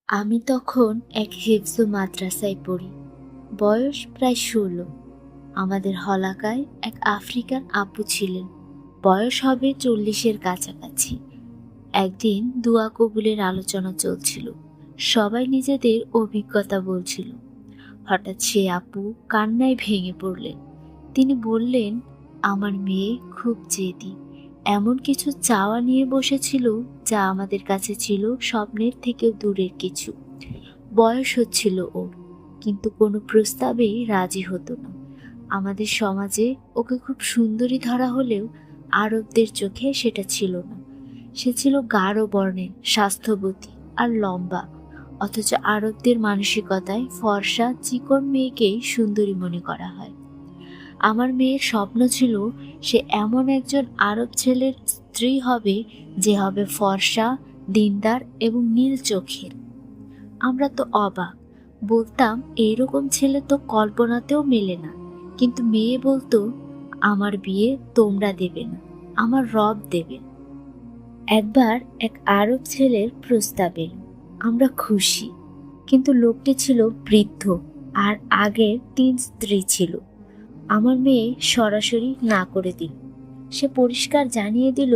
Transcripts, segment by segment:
আমি তখন এক হিফজ মাদ্রাসায় পড়ি। বয়স প্রায় ১৬। আমাদের হলাকায় এক আফ্রিকান আপু ছিলেন। বয়স হবে ৪০-এর কাছাকাছি। একদিন দোয়া কবুলের আলোচনা চলছিল। সবাই নিজেদের অভিজ্ঞতা বলছিল। হঠাৎ সে আপু কান্নায় ভেঙে পড়লেন। তিনি বললেন, আমার মেয়ে খুব জেদি। এমন কিছু চাওয়া নিয়ে বসেছিল যা আমাদের কাছে ছিল স্বপ্নের থেকেও দূরের কিছু। বয়স হচ্ছিল ওর, কিন্তু কোনো প্রস্তাবেই রাজি হতো না। আমাদের সমাজে ওকে খুব সুন্দরী ধরা হলেও আরবদের চোখে সেটা ছিল না। সে ছিল গাঢ় বর্ণের, স্বাস্থ্যবতী আর লম্বা, অথচ আরবদের মানসিকতায় ফর্সা চিকন মেয়েকেই সুন্দরী মনে করা হয়। আমার মেয়ের স্বপ্ন ছিল সে এমন একজন আরব ছেলের স্ত্রী হবে যে হবে ফর্সা, দিনদার এবং নীল চোখের। আমরা তো অবাক, বলতাম এইরকম ছেলে তো কল্পনাতেও মেলে না। কিন্তু মেয়ে বলতো, আমার বিয়ে তোমরা দেবে না, আমার রব দেবেন। একবার এক আরব ছেলের প্রস্তাব এলো। আমরা খুশি, কিন্তু লোকটি ছিল বৃদ্ধ আর আগের ৩ স্ত্রী ছিল। আমার মেয়ে সরাসরি না করে দিল। সে পরিষ্কার জানিয়ে দিল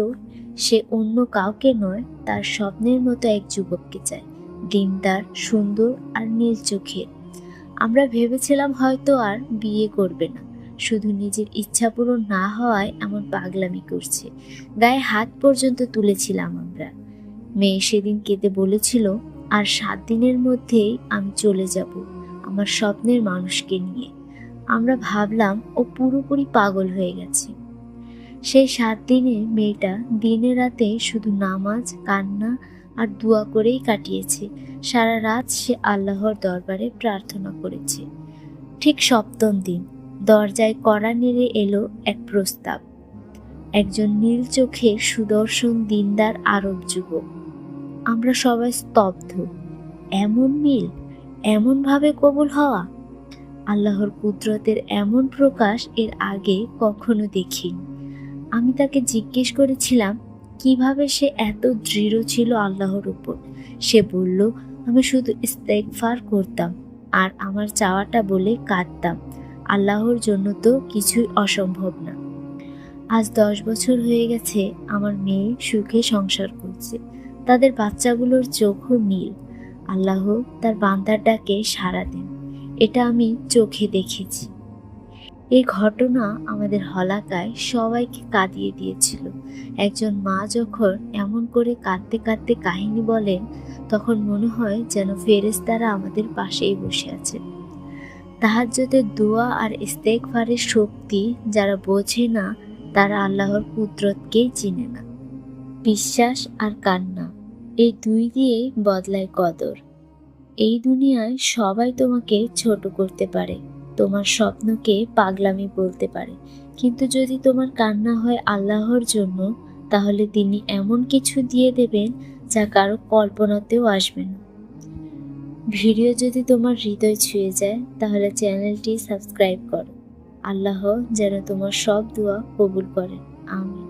সে অন্য কাউকে নয়, তার স্বপ্নের মতো এক যুবককে চায়, দিনদার, সুন্দর আর নীল চোখের। আমরা ভেবেছিলাম হয়তো আর বিয়ে করবে না, শুধু নিজের ইচ্ছা পূরণ না হওয়ায় এমন পাগলামি করছে। গায়ে হাত পর্যন্ত তুলেছিলাম আমরা। মেয়ে সেদিন কেঁদে বলেছিল, আর ৭ দিনের মধ্যেই আমি চলে যাব আমার স্বপ্নের মানুষকে নিয়ে। আমরা ভাবলাম ও পুরোপুরি পাগল হয়ে গেছে। সেই ৭ দিনে মেয়েটা দিনে রাতে শুধু নামাজ, কান্না আর দোয়া করেই কাটিয়েছে। সারা রাত সে আল্লাহর দরবারে প্রার্থনা করেছে। ঠিক ৭ম দিন দরজায় কড়া নেড়ে এলো এক প্রস্তাব। একজন নীল চোখের সুদর্শন দিনদার আরব যুবক। আমরা সবাই স্তব্ধ। এমন মিল, এমনভাবে কবুল হওয়া! আল্লাহর কুদরতের এমন প্রকাশ এর আগে কখনো দেখিনি। আমি তাকে জিজ্ঞেস করেছিলাম কিভাবে সে এত দৃঢ় ছিল আল্লাহর উপর। সে বলল, আমি শুধু ইস্তেগফার করতাম আর আমার চাওয়াটা বলে কাঁদতাম। আল্লাহর জন্য তো কিছুই অসম্ভব না। আজ ১০ বছর হয়ে গেছে, আমার মেয়ে সুখে সংসার করছে। তাদের বাচ্চাগুলোর চোখও নীল। আল্লাহ তার বান্দার ডাকে সাড়া দেন। এটা আমি চোখে দেখেছি। এই ঘটনা আমাদের হলাকায় সবাইকে কাঁদিয়ে দিয়েছিল। একজন মা যখন এমন করে কাঁদতে কাঁদতে কাহিনী বলেন, তখন মনে হয় যেন ফেরেশতারা আমাদের পাশেই বসে আছে। তাহাজ্জুদের দোয়া আর ইস্তেগফারের শক্তি যারা বোঝে না, তারা আল্লাহর কুদরতকেই চিনে না। বিশ্বাস আর কান্না, এই ২ দিয়েই বদলায় কদর। এই দুনিয়ায় সবাই তোমাকে ছোট করতে পারে, তোমার স্বপ্নকে পাগলামি বলতে পারে, কিন্তু যদি তোমার কান্না হয় আল্লাহর জন্য, তাহলে তিনি এমন কিছু দিয়ে দেবেন যা কারো কল্পনাতেও আসবে না। ভিডিও যদি তোমার হৃদয় ছুঁয়ে যায়, তাহলে চ্যানেলটি সাবস্ক্রাইব করো। আল্লাহ যেন তোমার সব দোয়া কবুল করেন। আমিন।